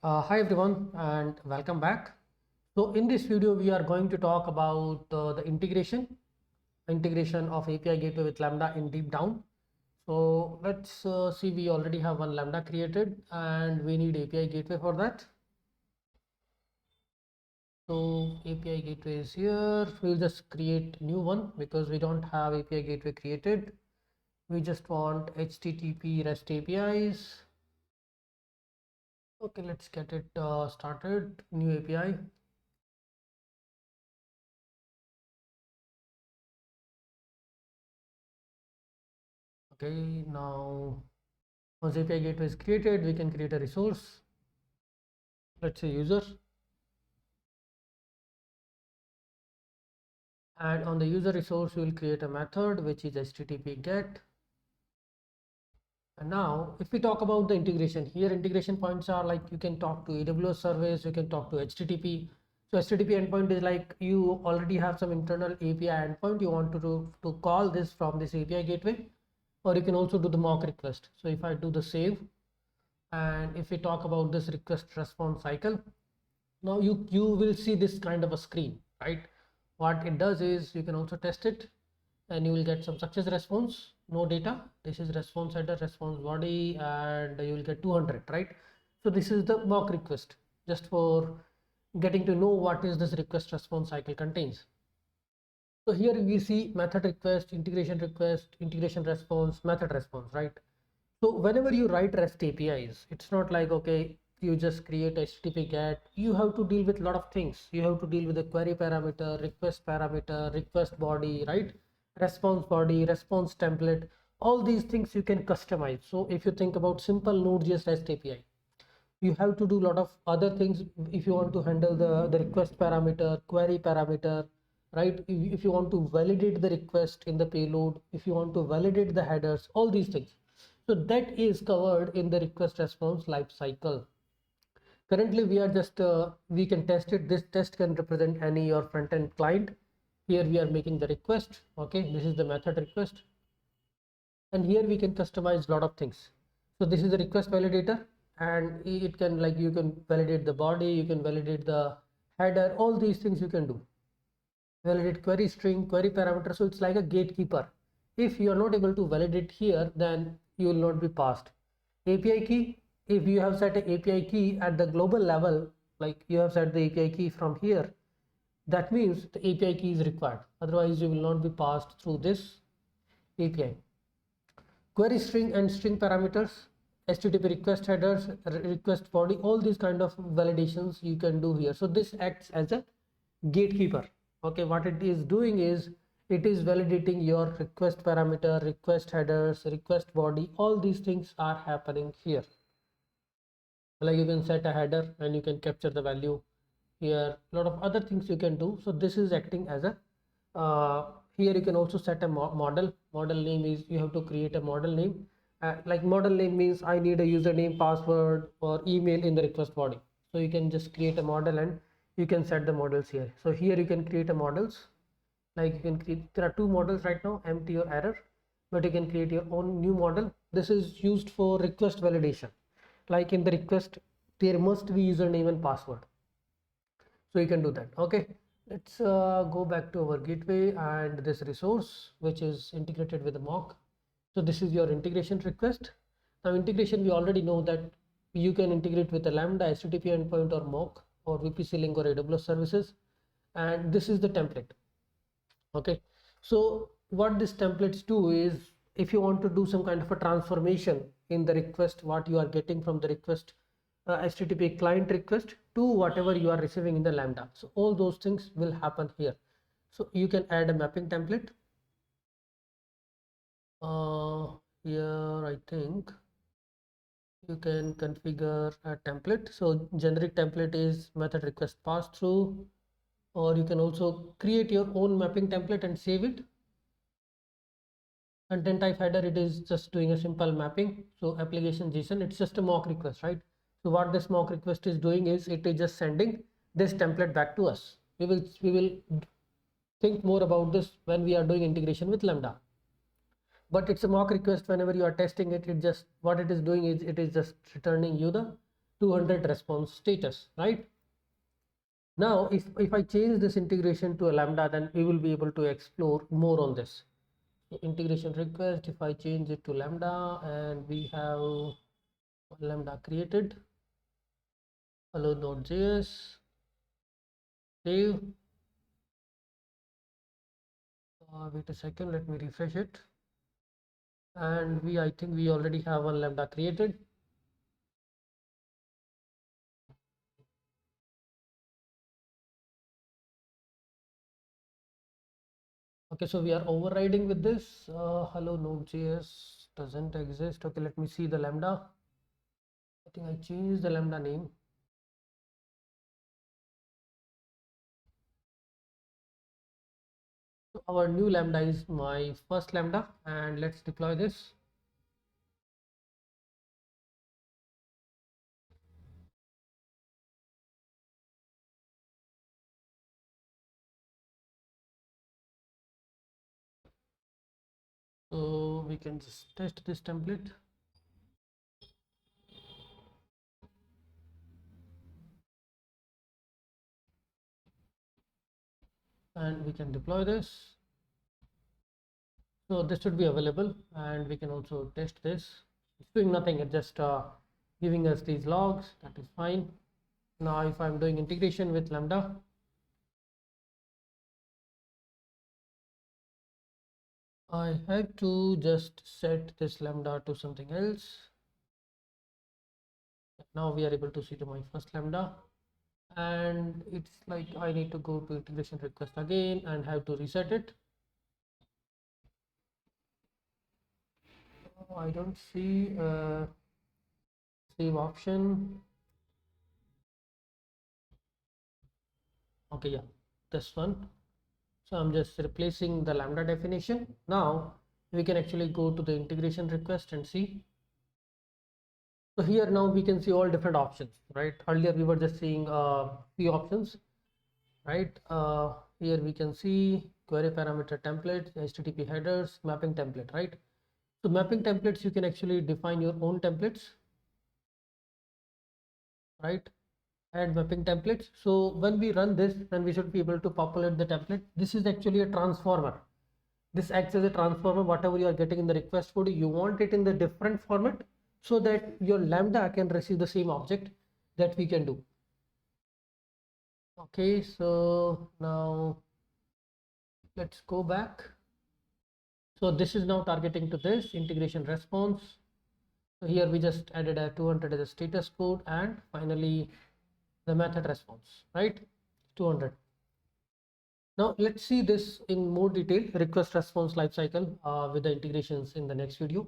Hi everyone and welcome back. So in this video we are going to talk about the integration of API gateway with Lambda in deep down. So let's see, we already have one Lambda created and we need API gateway for that. So API gateway is here. We'll just create new one because we don't have API gateway created. We just want HTTP REST APIs. Okay, let's get it started. New API. Okay, now once API gateway is created, we can create a resource. Let's say user. And on the user resource, we will create a method which is HTTP GET. And now if we talk about the integration, here integration points are like you can talk to AWS service, you can talk to HTTP. So HTTP endpoint is like you already have some internal API endpoint you want to call this from this API gateway, or you can also do the mock request. So if I do the save, and if we talk about this request response cycle, now you will see this kind of a screen, right? What it does is you can also test it and you will get some success response, no data. This is response header, response body, and you will get 200, right? So this is the mock request, just for getting to know what is this request response cycle contains. So here we see method request, integration response, method response, right? So whenever you write REST APIs, it's not like, okay, you just create HTTP GET. You have to deal with a lot of things. You have to deal with the query parameter, request body, right? Response body, response template, all these things you can customize. So if you think about simple Node.js REST API, you have to do a lot of other things if you want to handle the request parameter, query parameter, right? If you want to validate the request in the payload, if you want to validate the headers, all these things. So that is covered in the request response lifecycle. Currently we are just we can test it. This test can represent any your front-end client. Here we are making the request. Okay, this is the method request, and here we can customize a lot of things. So this is the request validator, and it can, like, you can validate the body, you can validate the header, all these things you can do. Validate query string, query parameter. So it's like a gatekeeper. If you are not able to validate here, then you will not be passed. API key, if you have set an API key at the global level, like you have set the API key from here, that means the API key is required. Otherwise you will not be passed through this API. Query string and string parameters, HTTP request headers, request body, all these kind of validations you can do here. So this acts as a gatekeeper. Okay, what it is doing is it is validating your request parameter, request headers, request body, all these things are happening here. Like you can set a header and you can capture the value here, a lot of other things you can do. So this is acting as a here you can also set a model name. Is you have to create a model name, like model name means I need a username, password, or email in the request body. So you can just create a model and you can set the models here. So here you can create a models, like you can create, there are two models right now, empty or error, but you can create your own new model. This is used for request validation. Like in the request there must be username and password, so you can do that. Okay, let's go back to our gateway and this resource which is integrated with the mock. So this is your integration request. Now integration, we already know that you can integrate with a Lambda, HTTP endpoint, or mock, or VPC link, or AWS services, and this is the template. Okay, so what these templates do is, if you want to do some kind of a transformation in the request, what you are getting from the request, HTTP client request, to whatever you are receiving in the Lambda, so all those things will happen here. So you can add a mapping template. Here I think you can configure a template. So generic template is method request pass through, or you can also create your own mapping template and save it. Content type header, it is just doing a simple mapping. So application JSON, it's just a mock request, right? So what this mock request is doing is it is just sending this template back to us. We will think more about this when we are doing integration with Lambda. But it's a mock request. Whenever you are testing it, it just, what it is doing is it is just returning you the 200 response status, right? Now, if I change this integration to a Lambda, then we will be able to explore more on this. So integration request, if I change it to Lambda, and we have Lambda created, hello node.js, save. Wait a second, let me refresh it. And I think we already have one Lambda created. Okay, so we are overriding with this. Hello node.js doesn't exist. Okay, let me see the Lambda. I think I changed the Lambda name. So our new Lambda is my first Lambda, and let's deploy this. So we can just test this template. And we can deploy this. So this should be available, and we can also test this. It's doing nothing, it's just giving us these logs. That is fine. Now if I'm doing integration with Lambda, I have to just set this Lambda to something else. Now we are able to see to my first Lambda, and it's like I need to go to integration request again and have to reset it. I don't see a save option. Okay, yeah, this one. So I'm just replacing the Lambda definition. Now we can actually go to the integration request and see. So here now we can see all different options, right? Earlier we were just seeing few options, right? Here we can see query parameter templates, HTTP headers, mapping template, right? So mapping templates, you can actually define your own templates, right? Add mapping templates. So when we run this, then we should be able to populate the template. This is actually a transformer. This acts as a transformer. Whatever you are getting in the request code, you want it in the different format so that your Lambda can receive the same object that we can do. Okay, so now let's go back. So this is now targeting to this integration response. So here we just added a 200 as a status code, and finally the method response, right? 200. Now let's see this in more detail, request response lifecycle with the integrations in the next video.